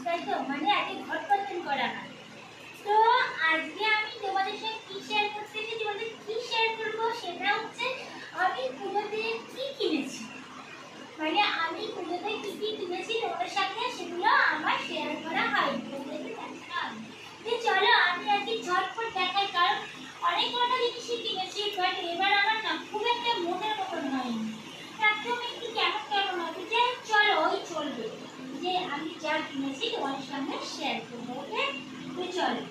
তাই তো, মানে আগে ঘট বর্তন করা হয়। তো আজকে আমি তোমাদের সাথে কি শেয়ার করতে এসেছি, তোমাদের কি শেয়ার করবো সেটা হচ্ছে আমি পুজোতে কি কিনেছি, মানে আমি পুজোতে কি কি কিনেছি তোমাদের সাথে সেগুলো আমার শেয়ার করা হয়, তোমাদেরকে দেখানো হয়। চলো আমি আজকে ঝটপট দেখাই, কারণ অনেক কটা জিনিসই কিনেছি, বাট এবার আমার না খুব একটা মনের মতন হয়নি, একদম একটু কেমন কেমন হবে। যে চলো ওই চলবে, যে আমি যা কিনেছি তোমার সঙ্গে শেয়ার করবো। ওকে, তো চলো।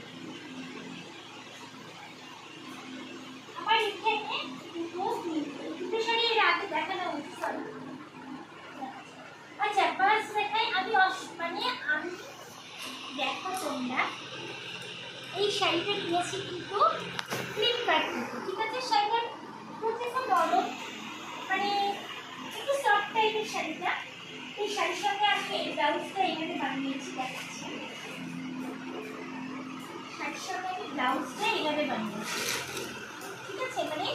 আমার এখানে দুটো শাড়ি এর আগে দেখানো হচ্ছে, চলো। আচ্ছা ফার্স্ট দেখাই আমি, মানে আমি দেখো তোমরা এই শাড়িটা কিনেছি কিন্তু ফ্লিপকার্ট থেকে, ঠিক আছে। শাড়িটা প্রচুর নরম, মানে একটু সফট টাইপের শাড়িটা। এই শাড়ির সঙ্গে আমি এই ব্লাউজটা এখানে বানিয়েছি, দেখাচ্ছি। শাড়ির সঙ্গে আমি ব্লাউজটা এভাবে বানিয়েছি, ঠিক আছে। মানে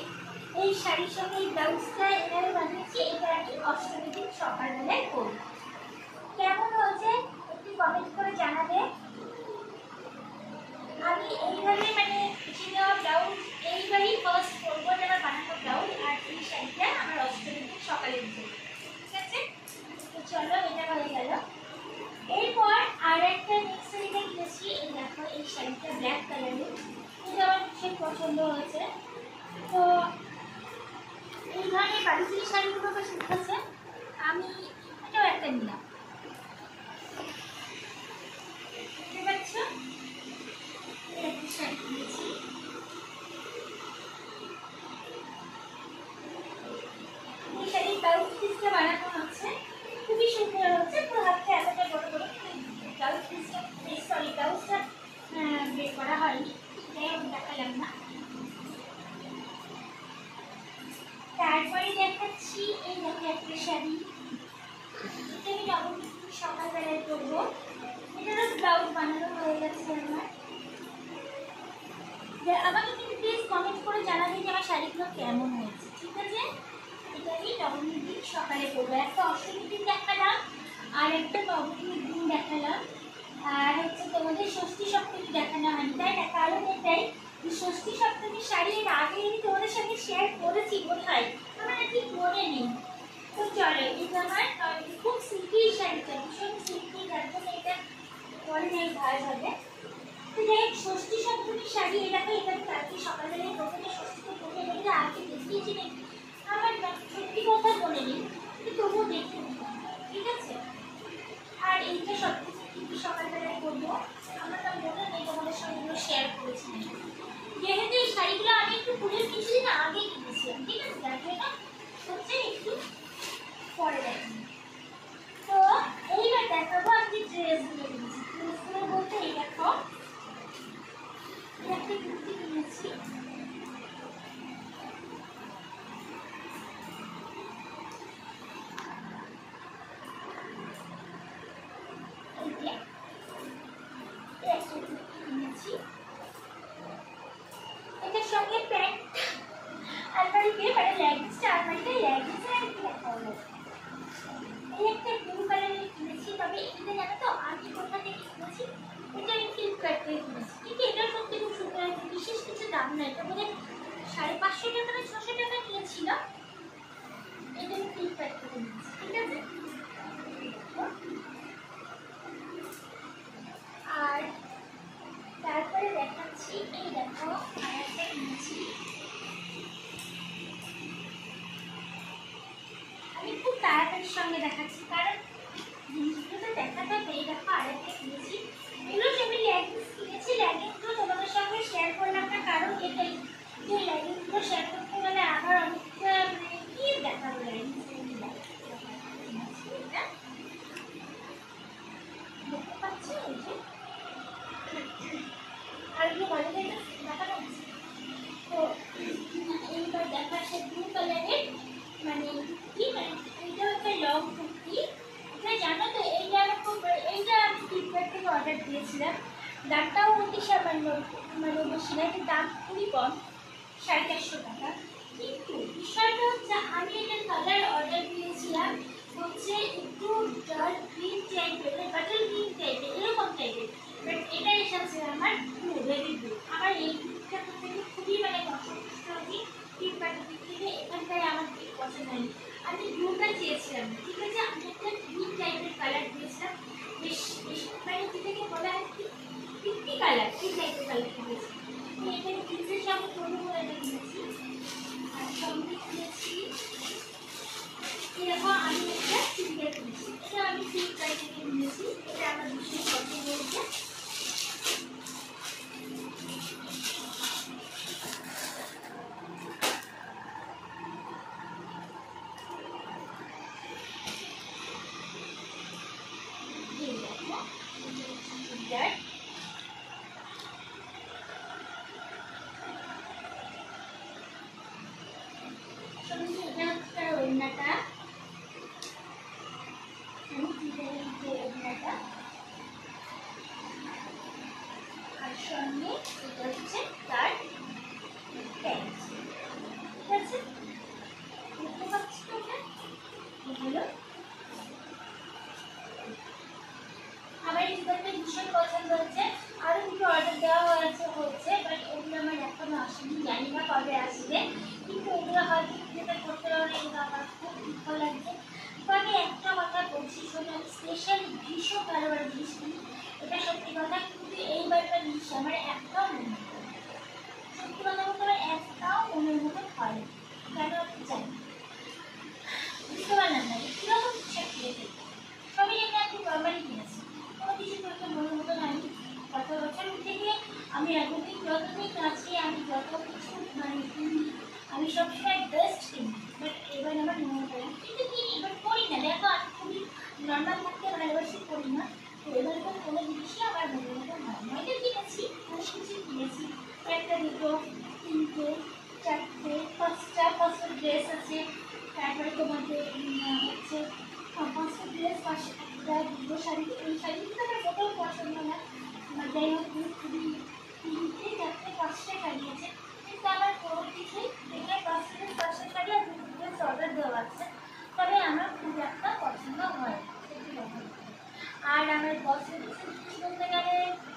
এই শাড়ির সঙ্গে এই ব্লাউজটা এভাবে বানিয়েছি। এটা আমি অষ্টমীর দিন সকালবেলায় করব। কেমন হয়েছে একটু কমেন্ট করে জানাবে। আমি এইভাবে মানে ব্লাউজ এইবারই ফার্স্ট করবো, আমার বানানো ব্লাউজ। আর এই শাড়িটা আমার অষ্টমীর দিন সকালের দিন, ঠিক আছে। তো চলো, এটা হয়ে গেল। এরপর আর একটা নেক্সট শাড়িটা কিনেছি, এই দেখো এই শাড়িটা ব্ল্যাক কালারের, এটা আমার ভীষণ পছন্দ হয়েছে। তো এই ধরনের বাড়িতে শাড়িগুলো বেশ উঠেছে, আমি এটাও একটা নিলাম, বুঝতে পারছো। একটা শাড়ি কিনেছি, এই শাড়ির ব্লাউজ পিসটা বানানো হচ্ছে, খুবই সুন্দর হচ্ছে। পুরো হাতটা এতটা বড় বড় ব্লাউজ পিসটা, সরি ব্লাউজটা বের করা হয়নি, সেটাই আমি দেখালাম না। তারপরে দেখাচ্ছি এই দেখো একটা শাড়ি, এটা আমি নবমীর দিন সকালবেলায় করবো। এটারও ব্লাউজ বানানো হয়ে গেছে আমার। আমাকে কিন্তু প্লিজ কমেন্ট করে জানাবে যে আমার শাড়িগুলো কেমন হয়েছে, ঠিক আছে। এটা আমি নবমীর দিন সকালে করবো। একটা অষ্টমীর দিন দেখালাম, আর একটা নবমীর দিন দেখালাম, আর হচ্ছে তোমাদের ষষ্ঠী সপ্তমী দেখানো হয়নি, তাই না। কারণ এটাই ষষ্ঠী সপ্তমীর শাড়ি এর আগে আমি তোমাদের সঙ্গে শেয়ার করেছি কোথায়, আমার আর কি মনে নেই। তো চলো, এটা আমার খুব সিল্কি শাড়িটা, ভীষণ সিল্কি, যার জন্য এটা পরে নেই ভালো হবে। তো যাই হোক, ষষ্ঠী সপ্তমীর শাড়ি এটাকে কালকে সকালবেলায় প্রথমে ষষ্ঠীতে পরে এটা আগে দেখিয়েছি নাকি আমার সত্যি কথা মনে নেই, কিন্তু তবুও দেখে নিতাম, ঠিক আছে। আর এইটা সত্যি সকালবেলায় করবো, আমার তো মনে নেই তোমাদের সঙ্গে শেয়ার করেছি নাকি। যেহেতু এই শাড়িগুলো আমি একটু পুজোর কিছুদিন আগে কিনেছিলাম, ঠিক আছে, যার জন্য হচ্ছে একটু পরে দেখি। তো এইবার দেখাবো আমি ড্রেসগুলো কিনেছি। ড্রেসগুলো বলতে এই দেখো একটা কুর্তি কিনেছি, এটার সঙ্গে প্যান্ট আলমারিতে, মানে লেগিংসটা আলমারিতে লেগিংসে আর কি দেখা হলো। এই একটা ব্লু কালারের কিনেছি, তবে এটা জানো তো আমি কোথা থেকে কিনেছি, এটা আমি ফ্লিপকার্ট থেকে কিনেছি, কিন্তু এটার সত্যি খুব সুন্দর আছে, বিশেষ কিছু দাম না, এটা বোধ হয় 550 টাকা না 600 টাকা নিয়েছিল। এটা আমি ফ্লিপকার্ট থেকে নিয়েছি, ঠিক আছে। আর তারপরে দেখাচ্ছি এই দেখো আর একটা কিনেছি, আমি খুব তাড়াতাড়ির সঙ্গে দেখাচ্ছি কারণ জিনিসগুলো তো দেখাতে হবে। এই দেখো আর একটা কিনেছি, এগুলো আমি লেগিংস কিনেছি। লেগিংসগুলো তোমাদের সঙ্গে শেয়ার করলাম না, কারণ এটাই যে লেগিংসগুলো শেয়ার করতে গেলে আমার অনেকটা মানে কি দেখাবো লেগিংস, দেখতে পাচ্ছি এই যে আরগুলো ভালো করে দেখানো হচ্ছে। তো এইবার দেখাচ্ছে ব্লু কালারের, মানে কি মানে এইটা হচ্ছে লং কুর্তি। এটা জানো তো এইটা আমার খুব, এইটা আমি ফ্লিপকার্ট থেকে অর্ডার দিয়েছিলাম, দামটাও অতি সামান্য, মানে বেশি না, এটার দাম খুবই কম, 450 টাকা। পছন্দ হয়নি। আমি ব্লুটা চেয়েছিলাম, ঠিক আছে। আমি একটা গ্রিন টাইপের কালার দিয়েছিলাম, বেশ বেশ মানে যেটাকে বলা হয় কি পিঙ্কি কালার, এই টাইপের কালার দিয়েছি। আমি এখানে প্রিন্সেস সঙ্গে পরবো বলে এটা কিনেছি। আর সঙ্গে কিনেছি এরকম আমি একটা চুড়িদার কিনেছি, এটা আমি ফ্লিপকার্ট থেকে নিয়েছি, এটা আমার ভীষণ পছন্দ হয়েছে। আর সঙ্গে এটা হচ্ছে তার প্যান্ট, ঠিক আছে। দেখতে পাচ্ছি তো এটা হলো আমার এই জুতোটা ভীষণ পছন্দ হচ্ছে। আরও দুটো অর্ডার দেওয়া হচ্ছে বাট ওগুলো আমার এখনো আসেনি, জানি না কবে আসবে, কিন্তু ওগুলো হয়তো যেটা করতে পারবে, এগুলো আমার খুব দুঃখ লাগছে। তো আমি একটা কথা বলছি, শোনো, আমি স্পেশাল ভীষণ ভালো ভালো জিনিস কিনি, এটা সত্যি কথা, কিন্তু এইবারকার জিনিস আমার একটাও মনে হয়, সত্যি কথা বলতে আমার একটাও মনের মতো হয়, কেন আমি জানি বুঝতে পারলাম না কীরকম ইচ্ছা কিনেছে। সবই আমি একটু নর্মালি কিনেছি, কোনো কিছু করতে মনের মতো হয়নি। গত বছর থেকে আমি এতদিন যতদিন আছি, আমি যত কিছু মানে কিনি, আমি সবসময় বেস্ট কিনি, বাট এবার আমার মনে হয় কিন্তু কিনি, এবার করি না। দেখো আমি খুবই নর্মাল থাকতে ভালোবাসি, করি না, তো এবার কোনো জিনিসই আমার মনের মতো হয় না। এটা কিনেছি, অনেক কিছু কিনেছি, একটা দুটো তিনটে চারটে পাঁচটা ড্রেস আছে, তারপরে তোমাদের হচ্ছে 5টা ড্রেস, 5টা দুটো শাড়ি, এই শাড়িগুলো আমার মোটেও পছন্দ না, যাই হোক খুবই 3টে 4টে 5টা শাড়ি আছে, কিন্তু আমার কোনো কিছুই দেখে 5টা শাড়ি আর 2টো ড্রেস অর্ডার দেওয়া আছে, তবে আমার খুব একটা পছন্দ হয় সেটি কথা। আর আমার কসমেটিক্স জিনিস বলতে গেলে,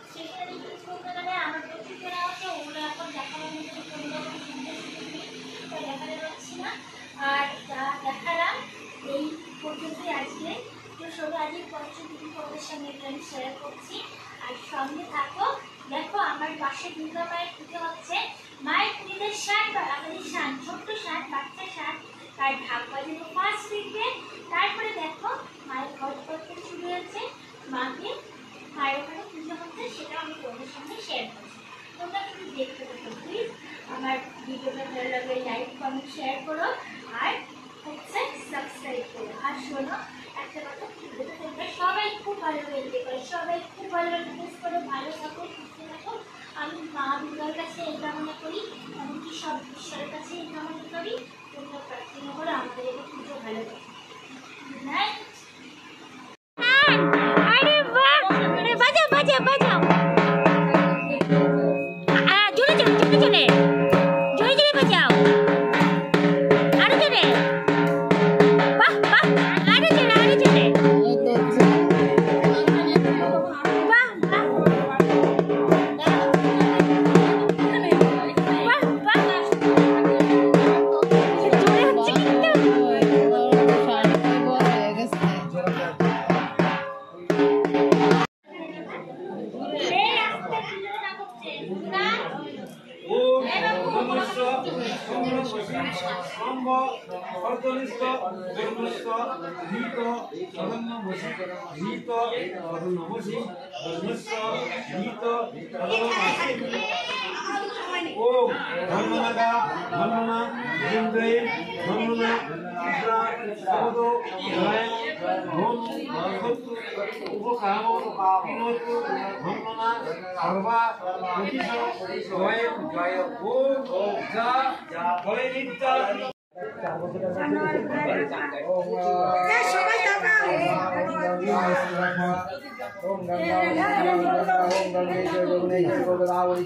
স্টেশনারি জিনিস বলতে গেলে আমার প্রচুর কেনা আছে, ওগুলো এখন দেখানোর মধ্যে কোনো রকম চিন্তা নেই, তাই দেখাতে পারছি না। আর যা দেখালাম এই পর্যন্তই আজকে, তো সবাই আজকে পঞ্চমী তোমাদের সঙ্গে এটা আমি শেয়ার করছি। আর সঙ্গে থাকো, দেখো আমার পাশে দুর্গা মায়ের পুজো হচ্ছে, মায়ের পুজোদের শান বা আমাদের শান, ছোট্ট শান, বাচ্চা শান, তার ঢাক বাজানো ফার্স্ট দিকে, তারপরে দেখো মায়ের ঘট করতে শুরু হয়েছে, মাকে মায়ের ওখানে পুজো হচ্ছে, সেটা আমি তোমাদের সঙ্গে শেয়ার করছি। তোমরা কিন্তু দেখতে থাকো প্লিজ, আমার ভিডিওটা ভালো লাগলে লাইক কমেন্ট শেয়ার করো, আর হচ্ছে সাবস্ক্রাইব করো। আর শোনো একটা কথা, তোমরা সবাই খুব ভালোভাবে এনজয় করো, সবাই খুব ভালোভাবে ড্রেস করো, ভালো থাকো, সুস্থ থাকো। আমি মা দুর্গার কাছে এই কামনা করি, এমনকি সব ঈশ্বরের কাছে এই কামনা করি, তোমরা প্রার্থনা করো আমাদের এবার পুজো ভালো থাকে। Good night. আরে বাহ, বাজাও বাজাও বাজাও, জোরে জোরে জোরে জোরে জোরে জোরে বাজাও, আরো জোরে, বাহ বাহ, আরো জোরে আরো জোরে, বাহ বাহ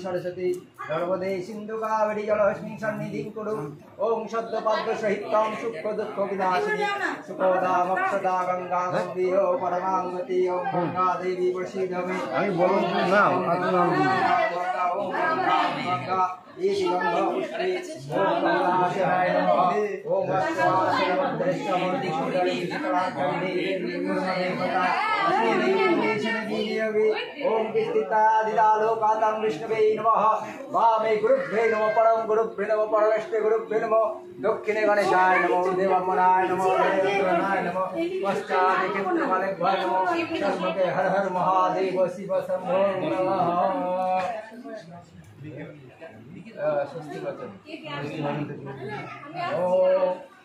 सरस्वती नर्मदे सिंधु कावेरी जलस्मिन् सन्निधिं कुरु। ओं सद्यपद्म सहितं सुख दुःख विनाशिनी सुखदा मोक्षदा गंगा गंभीरो परमांगति। ओं गंगा देवी प्रसीद मे। गंगा इति गंगा पुष्पे ओम कमलाशनाय नमः ओम वत्सवासय वद्रेष्ठमूर्ति सुंदरी विकलांगी निर्मलदेवता ओम किस्तितादिदालोकातं विष्णवे नमः वामे गुरुभ्ये नमः परम गुरुभ्ये नमः परमेष्ठे गुरुभ्ये नमः दक्षिणे गणेशाय नमो देवमनाय नमो देवनाय नमो पश्चाते केतुमालेभ्याय नमो शर्मके हर हर महादेव शिव शंभो नमः स्वस्ति वचन ओम